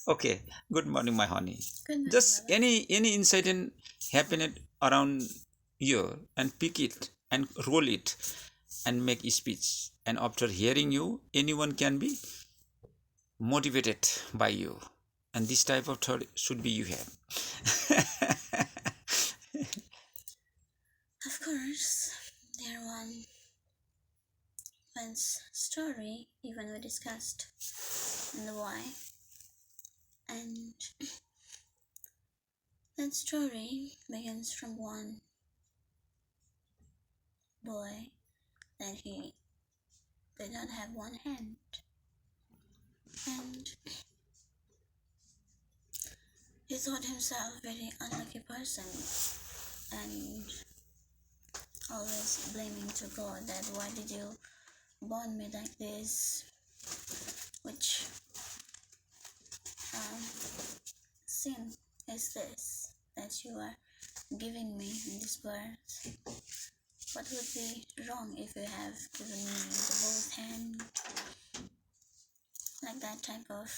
Okay. Good morning, my honey. Good morning, Just Baba. any incident happening around you and pick it and roll it and make a speech. And after hearing you, anyone can be motivated by you. And this type of thought should be you have. Of course, there was story even we discussed in the why, and that story begins from one boy that he did not have one hand, and he thought himself very unlucky person, and always blaming to God that why did you born me like this, which um, sin is this that you are giving me in this birth? What would be wrong if you have given me the both hand? Like that type of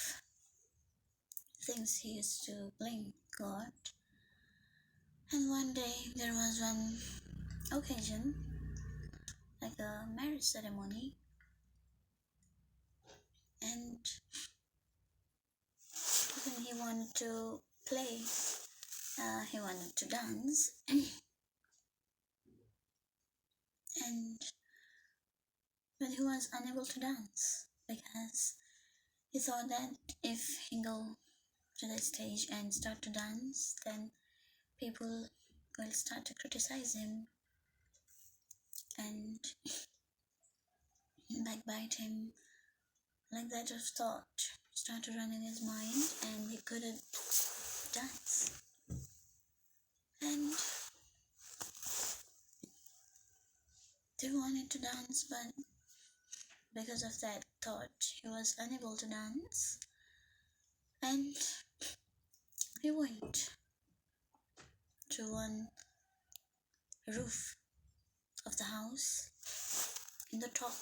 things he used to blame God. And one day there was one occasion, like a marriage ceremony, and when he wanted to play, he wanted to dance, and but he was unable to dance because he thought that if he go to the stage and start to dance, then people will start to criticize him and backbite him. Like that of thought started running his mind, and he couldn't dance. And he wanted to dance, but because of that thought, he was unable to dance. And he went to one roof of the house in the top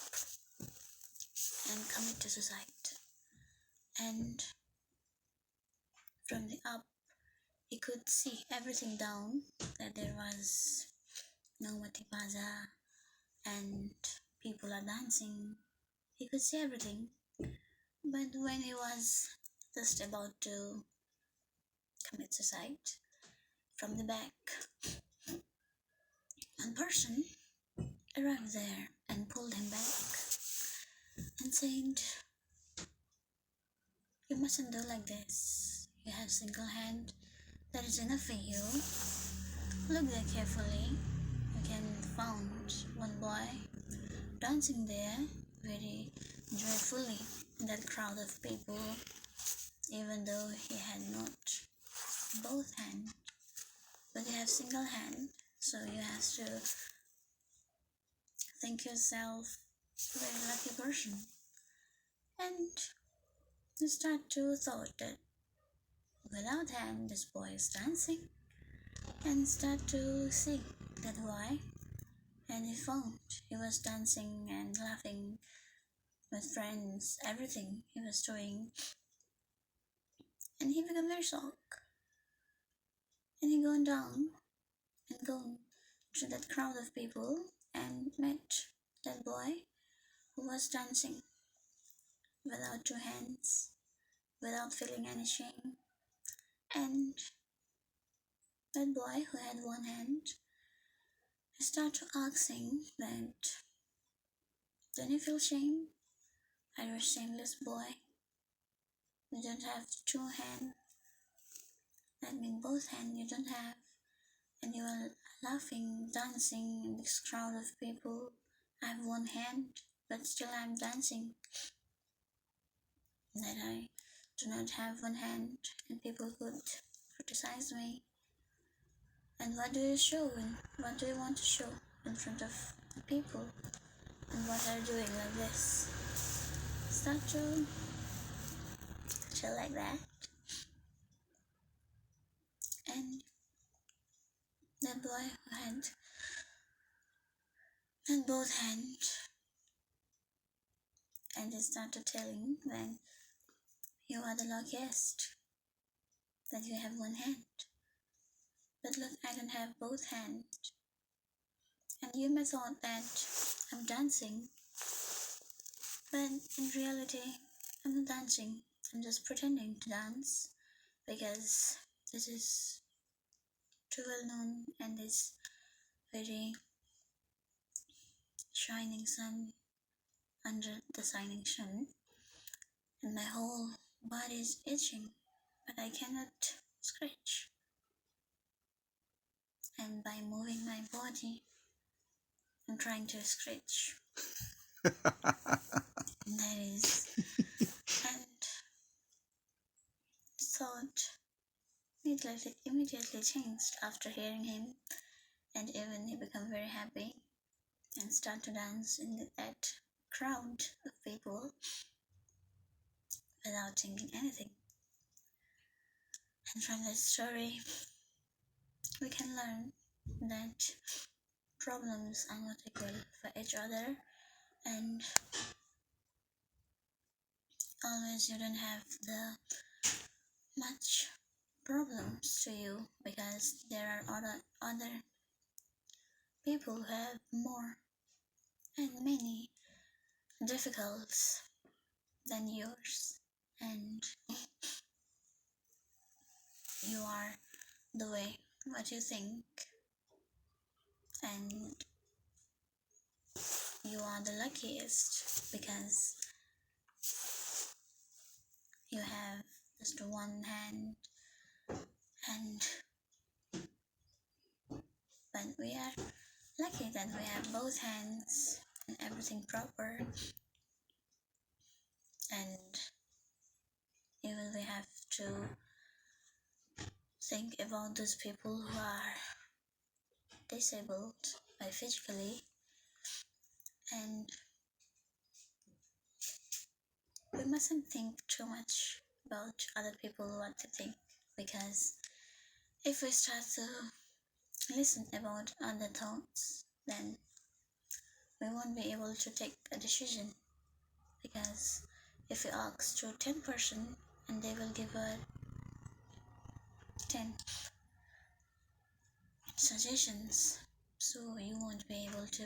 and committed suicide. And from the up, he could see everything down, that there was no Matipaza and people are dancing. He could see everything. But when he was just about to commit suicide, from the back, one person arrived there and pulled him back and said, "You mustn't do like this. You have single hand. That is enough for you. Look there carefully. You can found one boy dancing there very joyfully in that crowd of people, even though he had not both hands, but you have single hand, so you have to think yourself a very lucky person." And you start to thought that without hand this boy is dancing, and start to see that why. And he found he was dancing and laughing with friends, everything he was doing, and he became very shocked. And he gone down and gone to that crowd of people and met that boy who was dancing without two hands, without feeling any shame. And that boy who had one hand started asking that, "Don't you feel shame? Are you a shameless boy? You don't have two hands. That means both hands you don't have. And you are laughing, dancing in this crowd of people. I have one hand, but still I'm dancing. That I do not have one hand, and people could criticize me. And what do you show and what do you want to show in front of the people? And what are you doing like this?" Start to chill like that. And that boy who had both hands, and he started telling that You are the luckiest that you have one hand. But look, I don't have both hands. And you may thought that I'm dancing, but in reality, I'm not dancing. I'm just pretending to dance because this is too well known and this very shining sun under the shining sun, and my whole body is itching, but I cannot scratch. And by moving my body, I'm trying to scratch. And that is, and thought immediately changed after hearing him, and even he became very happy and start to dance in that crowd of people without thinking anything. And from this story, we can learn that problems are not equal for each other, and always you don't have the much problems to you because there are other people who have more and many difficulties than yours, and you are the way what you think, and you are the luckiest because you have just one hand, and but we are lucky that we have both hands and everything proper, and even we have to think about those people who are disabled by physically, and we mustn't think too much about other people what to think, because if we start to listen about other thoughts, then we won't be able to take a decision, because if we ask to 10% and they will give a 10 suggestions, so you won't be able to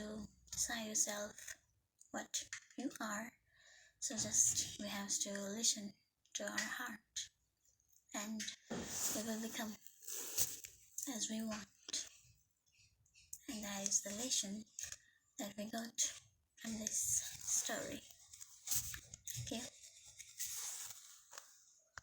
decide yourself what you are. So just we have to listen to our heart, and we will become as we want. And that is the lesson that we got from this story. Thank you.